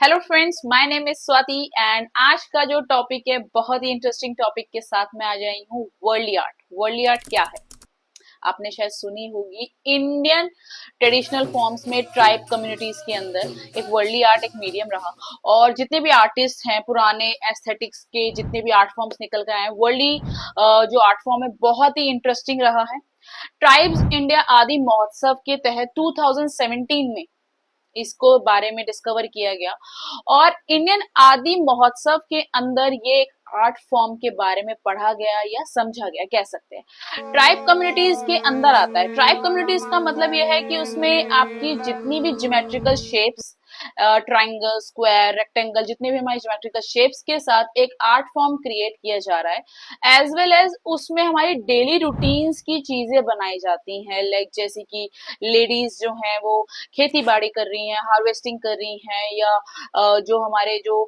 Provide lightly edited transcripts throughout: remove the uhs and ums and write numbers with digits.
Hello friends, my name is Swati and आज का जो टॉपिक है बहुत ही इंटरेस्टिंग टॉपिक के साथ मैं आ जाई हूँ। वर्ली आर्ट। वर्ली आर्ट क्या है? आपने शायद सुनी होगी। इंडियन ट्रेडिशनल फॉर्म्स में ट्राइब कम्युनिटीज के अंदर एक वर्ली आर्ट एक मीडियम रहा और जितने भी आर्टिस्ट हैं पुराने एस्थेटिक्स के जितने भी आर्ट फॉर्म्स निकल कर आए हैं, वर्ली जो आर्ट फॉर्म है बहुत ही इंटरेस्टिंग रहा है। ट्राइब्स इंडिया आदि महोत्सव के तहत 2017 में इसको बारे में डिस्कवर किया गया और इंडियन आदि महोत्सव के अंदर ये एक आर्ट फॉर्म के बारे में पढ़ा गया या समझा गया कह सकते हैं। ट्राइब कम्युनिटीज के अंदर आता है। ट्राइब कम्युनिटीज का मतलब यह है कि उसमें आपकी जितनी भी geometrical shapes, triangle, square, rectangle, जितने भी हमारे ज्योमेट्रिकल शेप्स के साथ एक आर्ट फॉर्म क्रिएट किया जा रहा है, एज वेल एज उसमें हमारी डेली रूटीन्स की चीजें बनाई जाती हैं। लाइक जैसे कि लेडीज जो हैं वो खेती बाड़ी कर रही हैं, हार्वेस्टिंग कर रही हैं, या जो हमारे जो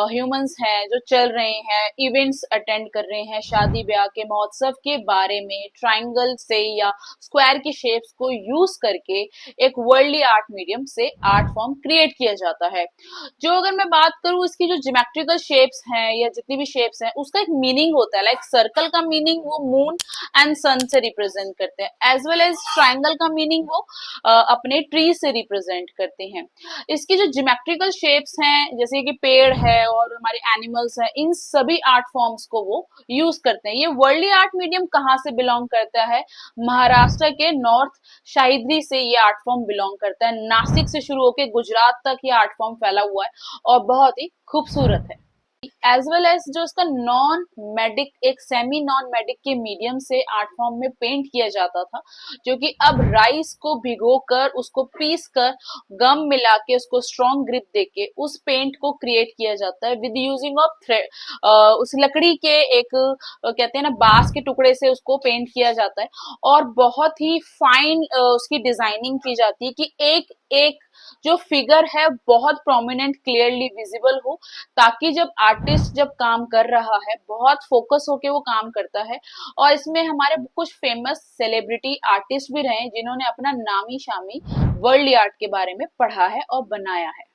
ह्यूमंस हैं जो चल रहे हैं, इवेंट्स अटेंड कर रहे हैं, शादी ब्याह के महोत्सव के बारे में ट्राइंगल से या स्क्वायर की शेप्स को यूज करके एक वर्ल्डली आर्ट मीडियम से आर्ट फॉर्म क्रिएट किया जाता है। जो अगर मैं बात करूं इसकी जो ज्योमेट्रिकल शेप्स हैं या जितनी भी शेप्स हैं उसका एक मीनिंग होता है। लाइक सर्कल का मीनिंग वो मून एंड सन से रिप्रेजेंट करते हैं, एज वेल एज ट्राइंगल का मीनिंग वो अपने ट्री से रिप्रेजेंट करते हैं। इसकी जो ज्योमेट्रिकल शेप्स हैं जैसे कि पेड़ है और हमारे एनिमल्स हैं, इन सभी आर्ट फॉर्म्स को वो यूज करते हैं। ये वर्ल्डली आर्ट मीडियम कहाँ से बिलोंग करता है? महाराष्ट्र के नॉर्थ शाहिदरी से ये आर्ट फॉर्म बिलोंग करता है। नासिक से शुरू होकर गुजरात तक ये आर्ट फॉर्म फैला हुआ है और बहुत ही खूबसूरत है। एज वेल एज जो इसका नॉन मेडिक एक सेमी नॉन मेडिक के मीडियम से आर्ट फॉर्म में पेंट किया जाता था, जो कि अब राइस को भिगो कर उसको पीस कर गम मिला के उसको स्ट्रॉन्ग ग्रिप देके उस पेंट को क्रिएट किया जाता है विद यूजिंग ऑफ थ्रेड। उस लकड़ी के एक कहते हैं ना बांस के टुकड़े से उसको पेंट किया जाता है और बहुत ही फाइन उसकी डिजाइनिंग की जाती है कि एक एक जो फिगर है बहुत प्रोमिनेंट क्लियरली विजिबल हो, ताकि जब आर्टिस्ट जब काम कर रहा है बहुत फोकस होके वो काम करता है। और इसमें हमारे कुछ फेमस सेलिब्रिटी आर्टिस्ट भी रहे जिन्होंने अपना नामी शामी वर्ल्ड आर्ट के बारे में पढ़ा है और बनाया है।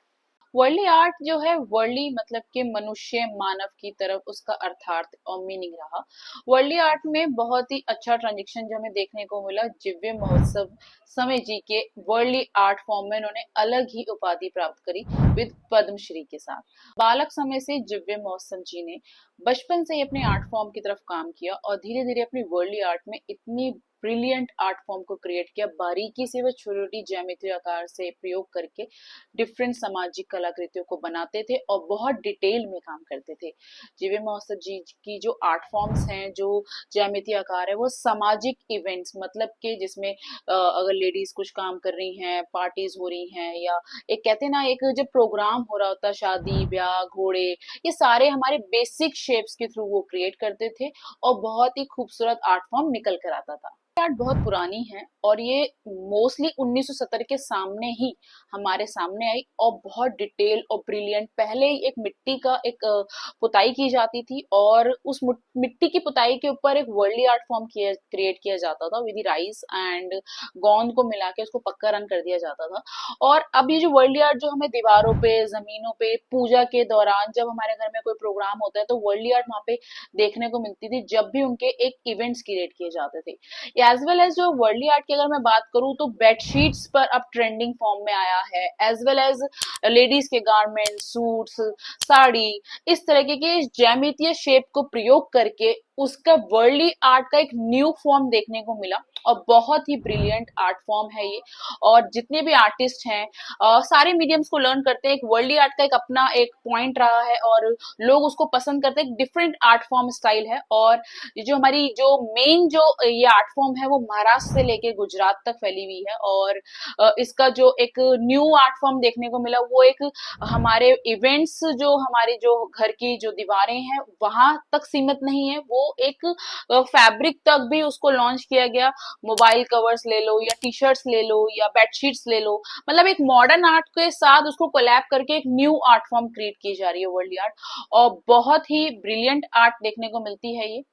वर्ल्डली आर्ट जो है, वर्ल्डली मतलब कि मनुष्य मानव की तरफ उसका अर्थार्थ और मीनिंग रहा। वर्ल्डली आर्ट में बहुत ही अच्छा ट्रांजेक्शन जो हमें देखने को मिला जिव्य महोत्सव समय जी के वर्ल्डली आर्ट फॉर्म में उन्होंने अलग ही उपाधि प्राप्त करी विद पद्मश्री के साथ। बालक समय से जिव्य महोत्सव जी ने बचपन से ही अपने आर्ट फॉर्म की तरफ काम किया और धीरे धीरे अपनी वर्ल्डली आर्ट में इतनी ब्रिलियंट आर्ट फॉर्म को क्रिएट किया, बारीकी से वह छोटी ज्यामिति आकार से प्रयोग करके डिफरेंट सामाजिक कलाकृतियों को बनाते थे और बहुत डिटेल में काम करते थे। जीवे महोत्सव जी की जो आर्ट फॉर्म्स हैं, जो ज्यामिति आकार है, वो सामाजिक इवेंट्स मतलब के जिसमें अगर लेडीज कुछ काम कर रही हैं, पार्टीज हो रही हैं, या एक कहते हैं ना एक जब प्रोग्राम हो रहा होता है, शादी ब्याह घोड़े, ये सारे हमारे बेसिक शेप्स के थ्रू वो क्रिएट करते थे और बहुत ही खूबसूरत आर्ट फॉर्म निकल कर आता था। आर्ट बहुत पुरानी है और ये मोस्टली 1970 के सामने ही हमारे सामने आई और बहुत डिटेल और ब्रिलियंट। पहले एक मिट्टी का एक पुताई की जाती थी और उस मिट्टी की पुताई के ऊपर एक वर्ल्डली आर्ट फॉर्म क्रिएट किया जाता था विद राइस एंड गोंद को मिला के उसको पक्का रंग कर दिया जाता था। और अब ये जो वर्ल्डली आर्ट जो हमें दीवारों पे, जमीनों पे, पूजा के दौरान जब हमारे घर में कोई प्रोग्राम होता है तो वर्ल्डली आर्ट वहां पे देखने को मिलती थी जब भी उनके एक इवेंट्स क्रिएट किए जाते थे। एज वेल एज जो वर्ल्डली आर्ट की अगर मैं बात करूं तो बेडशीट्स पर अब ट्रेंडिंग फॉर्म में आया है, एज वेल एज लेडीज के गारमेंट, सूट्स, साड़ी, इस तरीके के ज्यामितीय शेप को प्रयोग करके उसका वर्ल्डली आर्ट का एक न्यू फॉर्म देखने को मिला और बहुत ही ब्रिलियंट आर्ट फॉर्म है ये। और जितने भी आर्टिस्ट हैं सारे मीडियम्स को लर्न करते हैं। एक वर्ल्डली आर्ट का एक अपना एक पॉइंट रहा है और लोग उसको पसंद करते हैं। एक डिफरेंट आर्ट फॉर्म स्टाइल है और जो हमारी जो मेन जो ये आर्ट फॉर्म है वो महाराष्ट्र से लेके गुजरात तक फैली हुई है। और इसका जो एक न्यू आर्ट फॉर्म देखने को मिला वो एक हमारे इवेंट्स, जो हमारी जो घर की जो दीवारें हैं वहां तक सीमित नहीं है, वो एक फैब्रिक तक भी उसको लॉन्च किया गया। मोबाइल कवर्स ले लो या टी शर्ट्स ले लो या बेडशीट्स ले लो, मतलब एक मॉडर्न आर्ट के साथ उसको कोलैब करके एक न्यू आर्ट फॉर्म क्रिएट की जा रही है वर्ल्ड आर्ट, और बहुत ही ब्रिलियंट आर्ट देखने को मिलती है ये।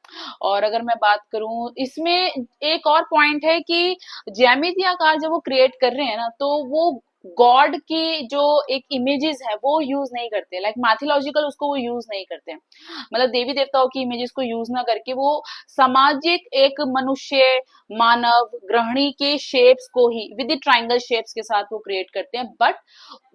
और अगर मैं बात करूं इसमें एक और पॉइंट है कि ज्यामितीय आकार जब वो क्रिएट कर रहे हैं ना तो वो गॉड की जो एक इमेजेस है वो यूज नहीं करते, लाइक मैथोलॉजिकल उसको वो यूज नहीं करते, मतलब देवी देवताओं की इमेजेस को यूज ना करके वो सामाजिक एक मनुष्य, मानव, गृहिणी के शेप्स को ही विद ट्रायंगल शेप्स के साथ वो क्रिएट करते हैं, बट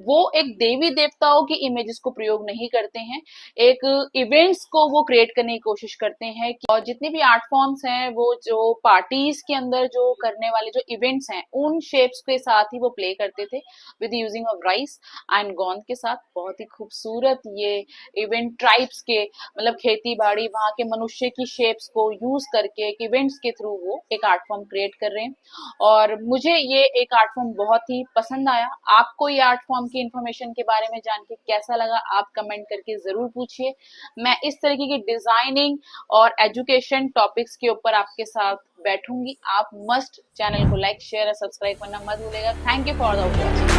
वो एक देवी देवताओं की इमेजेस को प्रयोग नहीं करते हैं, एक इवेंट्स को वो क्रिएट करने की कोशिश करते हैं। और जितने भी आर्ट फॉर्म्स हैं वो जो पार्टीज के अंदर जो करने वाले जो इवेंट्स हैं उन शेप्स के साथ ही वो प्ले करते थे with using of rice and गोंद के साथ। बहुत ही खूबसूरत ये इवेंट ट्राइब्स के मतलब खेती बाड़ी वहां के मनुष्य की शेप्स को यूज करके एक इवेंट्स के थ्रू वो एक आर्ट फॉर्म क्रिएट कर रहे हैं, और मुझे ये एक आर्ट फॉर्म बहुत ही पसंद आया। आपको ये आर्ट फॉर्म की इंफॉर्मेशन के बारे में जान के कैसा लगा आप कमेंट करके जरूर पूछिए। मैं इस तरीके की डिजाइनिंग और एजुकेशन टॉपिक्स के ऊपर आपके साथ बैठूंगी। आप मस्ट चैनल को लाइक शेयर और सब्सक्राइब करना मत भूलेगा। Thank you for the watching.